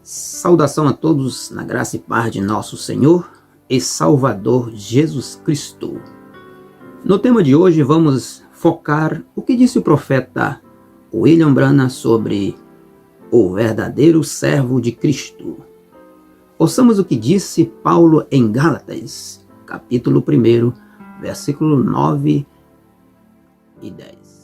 Saudação a todos na graça e paz de nosso Senhor e Salvador Jesus Cristo. No tema de hoje vamos focar o que disse o profeta William Branham sobre o verdadeiro servo de Cristo. Ouçamos o que disse Paulo em Gálatas, capítulo 1, versículo 9 e 10.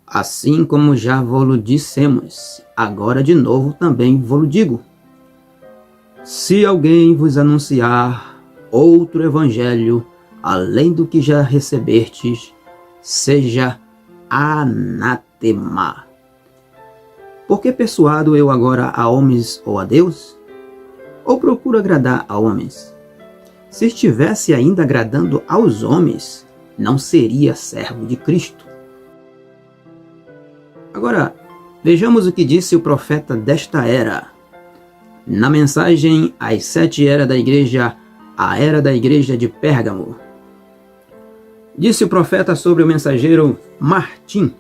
Assim como já vos dissemos, agora de novo também vos digo: se alguém vos anunciar outro evangelho, além do que já recebestes, seja anátema. Por que persuado eu agora a homens ou a Deus? Ou procuro agradar a homens? Se estivesse ainda agradando aos homens, não seria servo de Cristo. Agora, vejamos o que disse o profeta desta era. Na mensagem às 7 eras da igreja, a era da igreja de Pérgamo. Disse o profeta sobre o mensageiro Martim.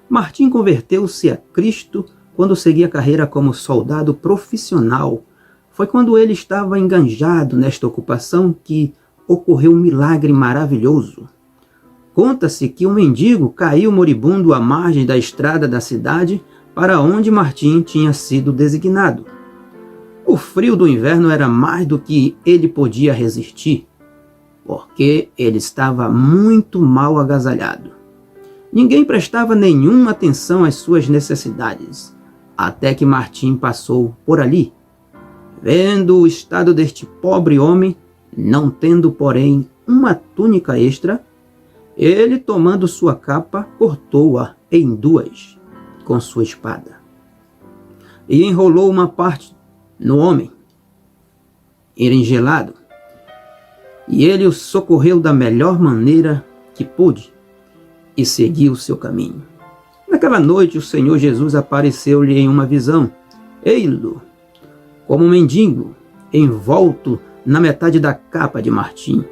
Martim converteu-se a Cristo quando seguia carreira como soldado profissional. Foi quando ele estava enganjado nesta ocupação que ocorreu um milagre maravilhoso. Conta-se que um mendigo caiu moribundo à margem da estrada da cidade para onde Martim tinha sido designado. O frio do inverno era mais do que ele podia resistir, porque ele estava muito mal agasalhado. Ninguém prestava nenhuma atenção às suas necessidades, até que Martim passou por ali. Vendo o estado deste pobre homem, não tendo, porém, uma túnica extra, ele, tomando sua capa, cortou-a em duas com sua espada e enrolou uma parte no homem, engelado, e ele o socorreu da melhor maneira que pôde e seguiu seu caminho. Naquela noite o Senhor Jesus apareceu-lhe em uma visão, ei-lo, como um mendigo, envolto na metade da capa de Martim.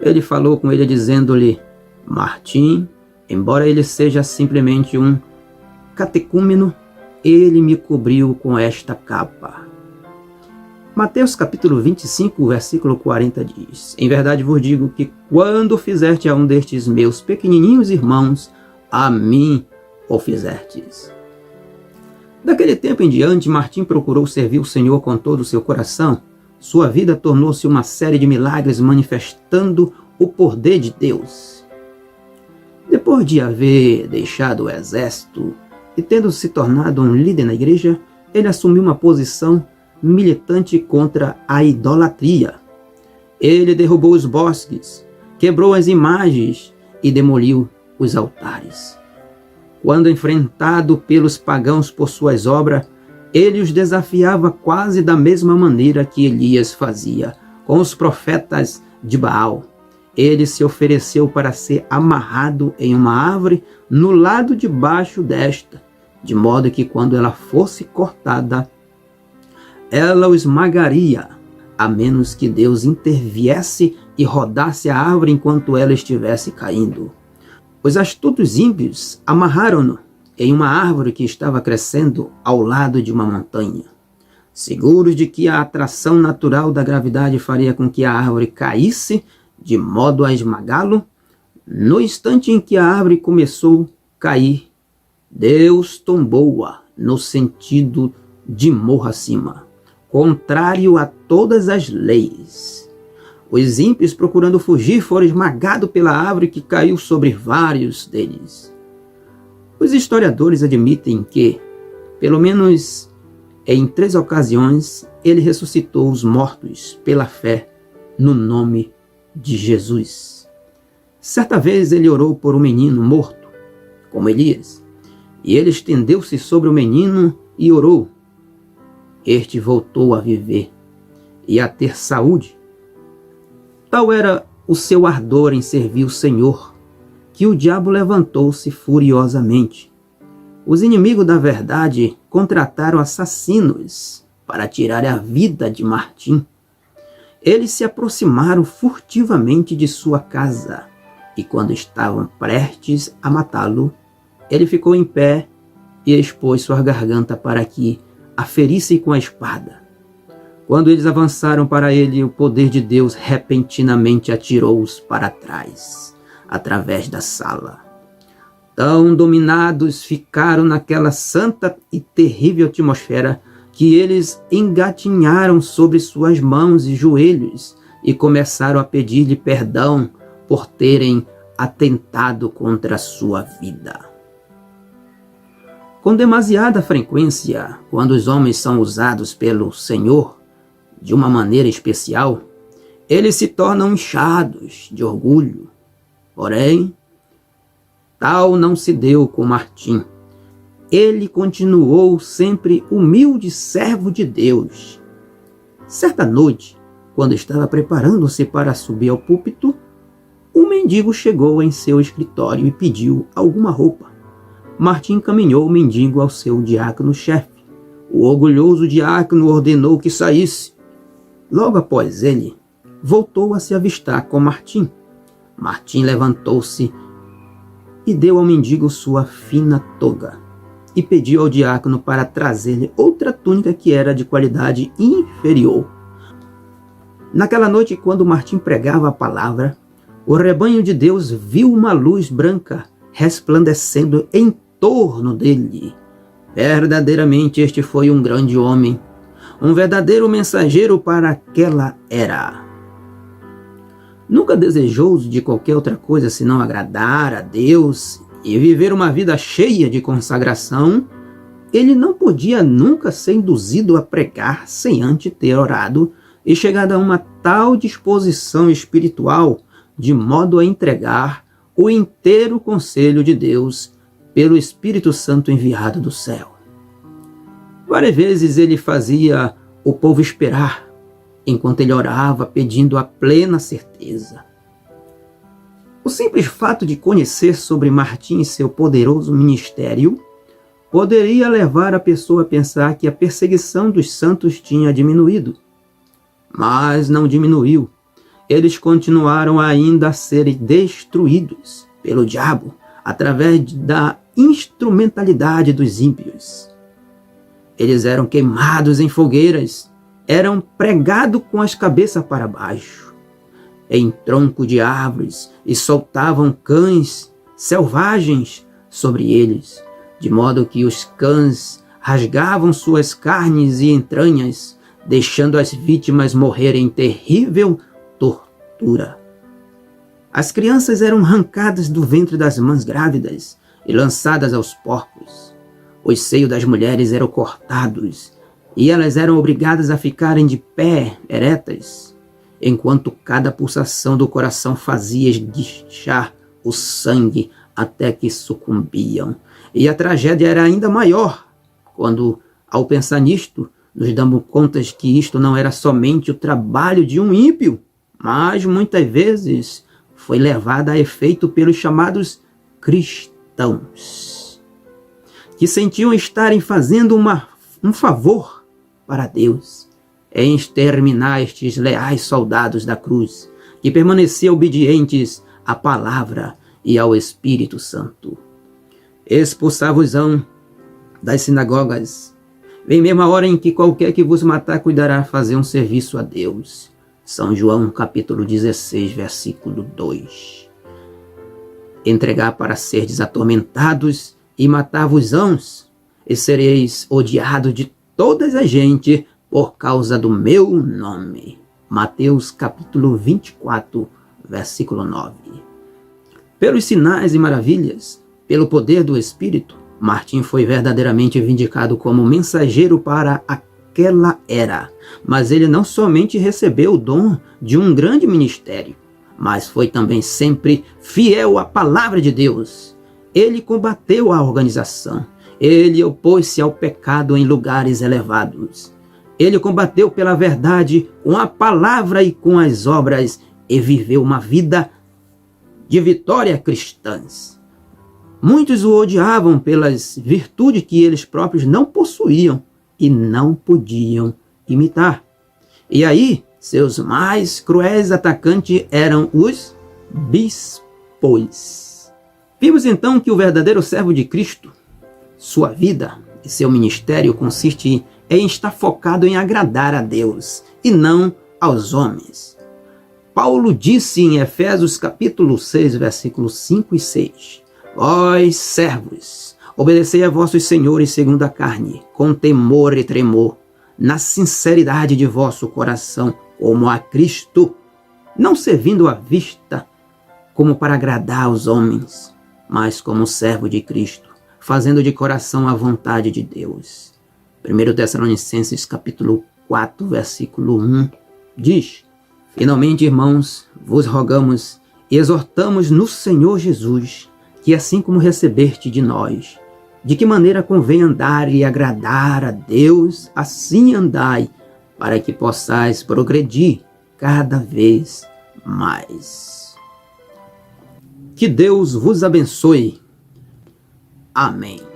Ele falou com ele dizendo-lhe: Martim, embora ele seja simplesmente um catecúmeno, ele me cobriu com esta capa. Mateus capítulo 25, versículo 40 diz: em verdade vos digo que quando fizerte a um destes meus pequenininhos irmãos, a mim o fizertes. Daquele tempo em diante, Martim procurou servir o Senhor com todo o seu coração. Sua vida tornou-se uma série de milagres manifestando o poder de Deus. Depois de haver deixado o exército e tendo se tornado um líder na igreja, ele assumiu uma posição militante contra a idolatria. Ele derrubou os bosques, quebrou as imagens e demoliu os altares. Quando enfrentado pelos pagãos por suas obras, ele os desafiava quase da mesma maneira que Elias fazia com os profetas de Baal. Ele se ofereceu para ser amarrado em uma árvore no lado de baixo desta, de modo que quando ela fosse cortada, ela o esmagaria, a menos que Deus interviesse e rodasse a árvore enquanto ela estivesse caindo. Os astutos ímpios amarraram-no em uma árvore que estava crescendo ao lado de uma montanha. Seguros de que a atração natural da gravidade faria com que a árvore caísse de modo a esmagá-lo, no instante em que a árvore começou a cair, Deus tombou-a no sentido de morro acima, contrário a todas as leis. Os ímpios, procurando fugir, foram esmagados pela árvore que caiu sobre vários deles. Os historiadores admitem que, pelo menos em 3 ocasiões, ele ressuscitou os mortos pela fé no nome de Jesus. Certa vez ele orou por um menino morto, como Elias, e ele estendeu-se sobre o menino e orou. Este voltou a viver e a ter saúde. Tal era o seu ardor em servir o Senhor, que o diabo levantou-se furiosamente. Os inimigos da verdade contrataram assassinos para tirar a vida de Martim. Eles se aproximaram furtivamente de sua casa, e quando estavam prestes a matá-lo, ele ficou em pé e expôs sua garganta para que a ferisse com a espada. Quando eles avançaram para ele, o poder de Deus repentinamente atirou-os para trás, através da sala. Tão dominados ficaram naquela santa e terrível atmosfera que eles engatinharam sobre suas mãos e joelhos e começaram a pedir-lhe perdão por terem atentado contra a sua vida. Com demasiada frequência, quando os homens são usados pelo Senhor de uma maneira especial, eles se tornam inchados de orgulho. Porém, tal não se deu com Martim. Ele continuou sempre humilde servo de Deus. Certa noite, quando estava preparando-se para subir ao púlpito, um mendigo chegou em seu escritório e pediu alguma roupa. Martim encaminhou o mendigo ao seu diácono-chefe. O orgulhoso diácono ordenou que saísse. Logo após ele, voltou a se avistar com Martim. Martim levantou-se e deu ao mendigo sua fina toga e pediu ao diácono para trazer-lhe outra túnica que era de qualidade inferior. Naquela noite, quando Martim pregava a palavra, o rebanho de Deus viu uma luz branca resplandecendo em torno dele. Verdadeiramente este foi um grande homem, um verdadeiro mensageiro para aquela era. Nunca desejoso de qualquer outra coisa senão agradar a Deus e viver uma vida cheia de consagração, ele não podia nunca ser induzido a pregar sem antes ter orado e chegado a uma tal disposição espiritual de modo a entregar o inteiro conselho de Deus pelo Espírito Santo enviado do céu. Várias vezes ele fazia o povo esperar, enquanto ele orava pedindo a plena certeza. O simples fato de conhecer sobre Martim e seu poderoso ministério poderia levar a pessoa a pensar que a perseguição dos santos tinha diminuído. Mas não diminuiu. Eles continuaram ainda a serem destruídos pelo diabo através da instrumentalidade dos ímpios. Eles eram queimados em fogueiras, eram pregados com as cabeças para baixo, em tronco de árvores, e soltavam cães selvagens sobre eles, de modo que os cães rasgavam suas carnes e entranhas, deixando as vítimas morrerem em terrível tortura. As crianças eram arrancadas do ventre das mães grávidas e lançadas aos porcos. Os seios das mulheres eram cortados e elas eram obrigadas a ficarem de pé, eretas, enquanto cada pulsação do coração fazia esguichar o sangue até que sucumbiam. E a tragédia era ainda maior, quando, ao pensar nisto, nos damos conta que isto não era somente o trabalho de um ímpio, mas muitas vezes foi levada a efeito pelos chamados cristãos, que sentiam estarem fazendo um favor para Deus em exterminar estes leais soldados da cruz, que permaneciam obedientes à palavra e ao Espírito Santo. Expulsar-vos-ão das sinagogas. Vem mesmo a hora em que qualquer que vos matar cuidará fazer um serviço a Deus. São João capítulo 16, versículo 2. Entregar para serdes atormentados e matar-vos-ãos, e sereis odiados de todas as gente por causa do meu nome. Mateus capítulo 24, versículo 9. Pelos sinais e maravilhas, pelo poder do Espírito, Martim foi verdadeiramente vindicado como mensageiro para aquela era. Mas ele não somente recebeu o dom de um grande ministério, mas foi também sempre fiel à palavra de Deus. Ele combateu a organização. Ele opôs-se ao pecado em lugares elevados. Ele combateu pela verdade com a palavra e com as obras e viveu uma vida de vitória cristãs. Muitos o odiavam pelas virtudes que eles próprios não possuíam e não podiam imitar. E aí, seus mais cruéis atacantes eram os bispos. Vimos então que o verdadeiro servo de Cristo Sua vida e seu ministério consiste em estar focado em agradar a Deus e não aos homens. Paulo disse em Efésios capítulo 6, versículos 5 e 6: Vós, servos, obedecei a vossos senhores segundo a carne, com temor e tremor, na sinceridade de vosso coração, como a Cristo, não servindo à vista, como para agradar aos homens, mas como servo de Cristo, fazendo de coração a vontade de Deus. 1 Tessalonicenses capítulo 4, versículo 1, diz: Finalmente, irmãos, vos rogamos e exortamos no Senhor Jesus, que assim como recebeste de nós, de que maneira convém andar e agradar a Deus, assim andai, para que possais progredir cada vez mais. Que Deus vos abençoe. Amém.